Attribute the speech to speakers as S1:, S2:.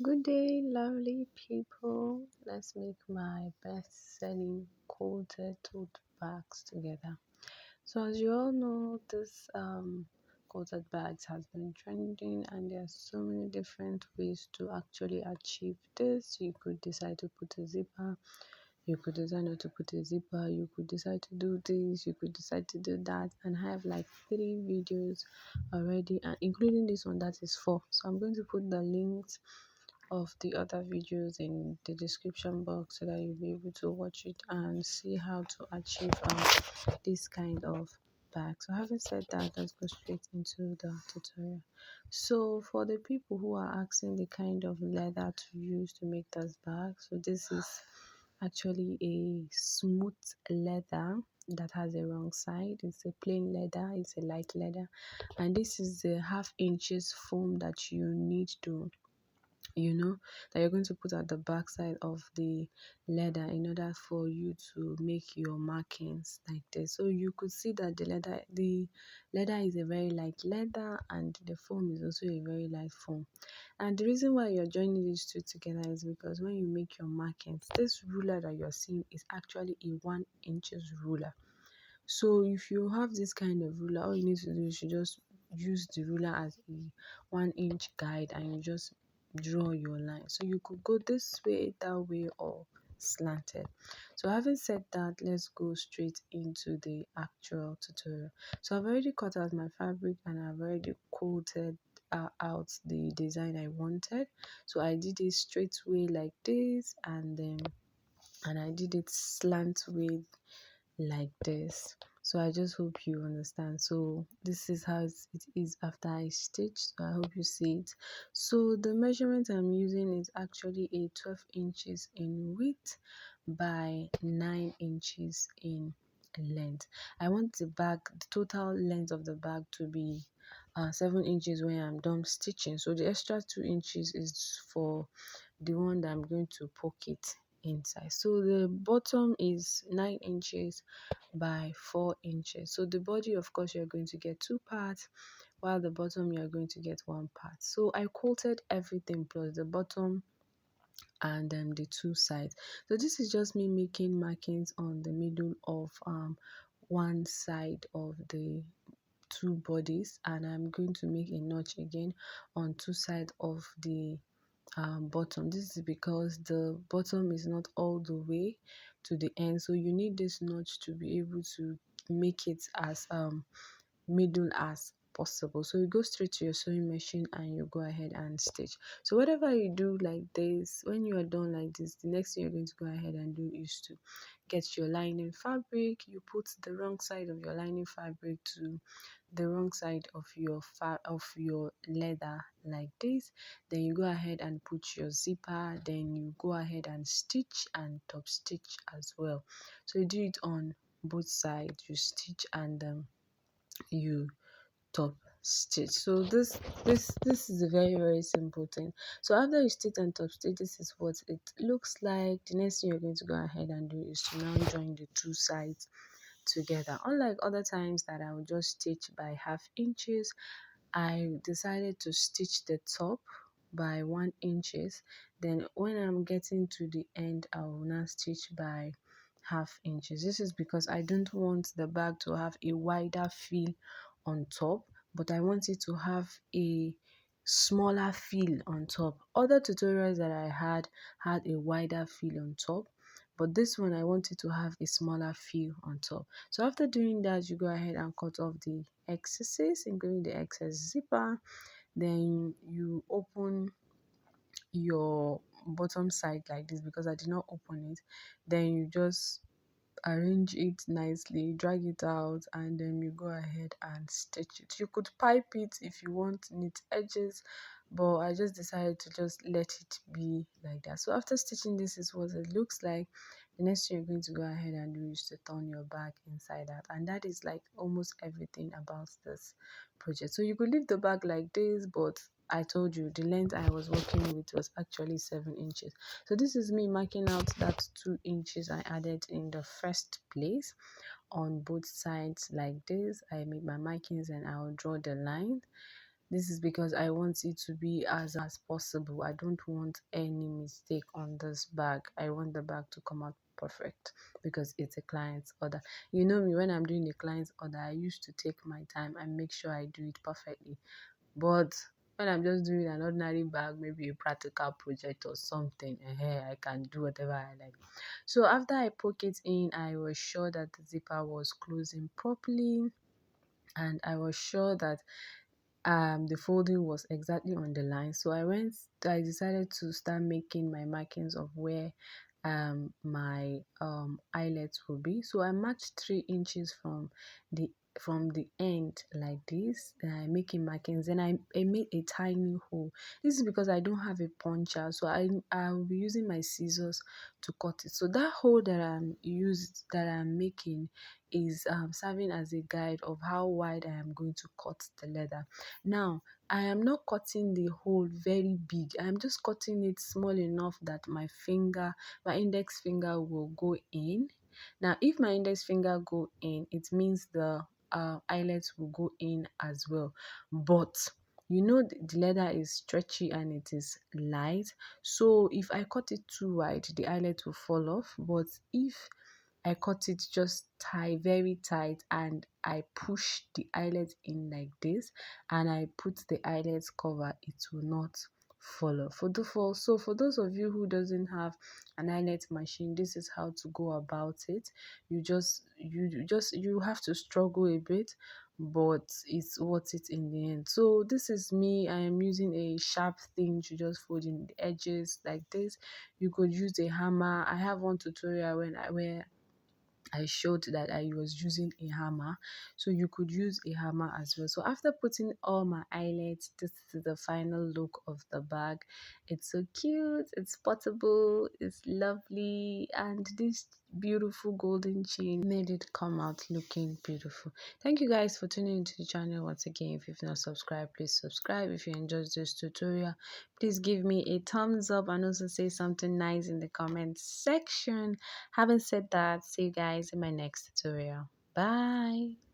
S1: Good day, lovely people. Let's make my best-selling quilted tote bags together. So, as you all know, this quilted bags has been trending, and there are so many different ways to actually achieve this. You could decide to put a zipper, you could decide not to put a zipper, you could decide to do this, you could decide to do that, and I have like 3 videos already, and including this one that is 4. So, I'm going to put the links of the other videos in the description box so that you'll be able to watch it and see how to achieve this kind of bag. So having said that, let's go straight into the tutorial. So for the people who are asking the kind of leather to use to make this bag, so this is actually a smooth leather that has a wrong side. It's a plain leather, it's a light leather, and this is the half inches foam that you need to that you're going to put at the back side of the leather in order for you to make your markings like this. So you could see that the leather is a very light leather, and the foam is also a very light foam. And the reason why you're joining these two together is because when you make your markings, this ruler that you're seeing is actually a 1 inches ruler. So if you have this kind of ruler, all you need to do is you just use the ruler as a 1 inch guide, and you just draw your line. So you could go this way, that way, or slanted. So having said that, let's go straight into the actual tutorial. So I've already cut out my fabric, and I've already quoted out the design I wanted. So I did it straight way like this, and I did it slant way like this. So I just hope you understand. So this is how it is after I stitch. So I hope you see it. So the measurement I'm using is actually a 12 inches in width by 9 inches in length. I want the total length of the bag to be 7 inches when I'm done stitching. So the extra 2 inches is for the one that I'm going to poke it inside. So the bottom is 9 inches by 4 inches. So the body, of course, you're going to get 2 parts, while the bottom you're going to get 1 part. So I quilted everything plus the bottom and the 2 sides. So this is just me making markings on the middle of one side of the 2 bodies, and I'm going to make a notch again on 2 sides of the bottom. This is because the bottom is not all the way to the end, so you need this notch to be able to make it as middle as possible. So you go straight to your sewing machine and you go ahead and stitch. So whatever you do like this, when you are done like this, the next thing you're going to go ahead and do is to get your lining fabric. You put the wrong side of your lining fabric to the wrong side of your leather like this. Then you go ahead and put your zipper, then you go ahead and stitch and top stitch as well. So you do it on both sides, you stitch and you top stitch. So this is a very simple thing. So after you stitch and top stitch, this is what it looks like. The next thing you're going to go ahead and do is to now join the 2 sides together. Unlike other times that I would just stitch by half inches, I decided to stitch the top by 1 inches. Then when I'm getting to the end, I will now stitch by half inches. This is because I don't want the bag to have a wider fill on top, but I want it to have a smaller fill on top. Other tutorials that I had a wider fill on top, but this one I wanted to have a smaller fill on top. So after doing that, you go ahead and cut off the excesses, including the excess zipper. Then you open your bottom side like this, because I did not open it. Then you just arrange it nicely, drag it out, and then you go ahead and stitch it. You could pipe it if you want neat edges, but I just decided to just let it be like that. So after stitching, this is what it looks like. The next thing you're going to go ahead and do is to turn your bag inside out, and that is like almost everything about this project. So you could leave the bag like this, but I told you the length I was working with was actually 7 inches. So this is me marking out that 2 inches I added in the first place on both sides like this. I make my markings and I'll draw the line. This is because I want it to be as possible. I don't want any mistake on this bag. I want the bag to come out perfect because it's a client's order. You know me, when I'm doing a client's order, I used to take my time and make sure I do it perfectly. But when I'm just doing an ordinary bag, maybe a practical project or something, I can do whatever I like. So after I poke it in, I was sure that the zipper was closing properly, and I was sure that the folding was exactly on the line. So I decided to start making my markings of where my eyelets will be. So I marked 3 inches the from the end like this. Then I making markings. Then I made a tiny hole. This is because I don't have a puncher, so I'll be using my scissors to cut it. So that hole that I'm making is serving as a guide of how wide I am going to cut the leather. Now, I am not cutting the hole very big. I'm just cutting it small enough that my index finger will go in. Now, if my index finger go in, it means the eyelets will go in as well. But you know the leather is stretchy and it is light. So if I cut it too wide, the eyelet will fall off. But if I cut it just very tight, and I push the eyelet in like this, and I put the eyelet cover, it will not fall off. For those of you who doesn't have an eyelet machine, this is how to go about it. You have to struggle a bit, but it's worth it in the end. So this is me. I am using a sharp thing to just fold in the edges like this. You could use a hammer. I have one tutorial where I showed that I was using a hammer, so you could use a hammer as well. So after putting all my eyelets, this is the final look of the bag. It's so cute, it's portable, it's lovely, and this beautiful golden chain made it come out looking beautiful. Thank you guys for tuning into the channel once again. If you've not subscribed, please subscribe. If you enjoyed this tutorial, please give me a thumbs up and also say something nice in the comment section. Having said that, see you guys in my next tutorial. Bye.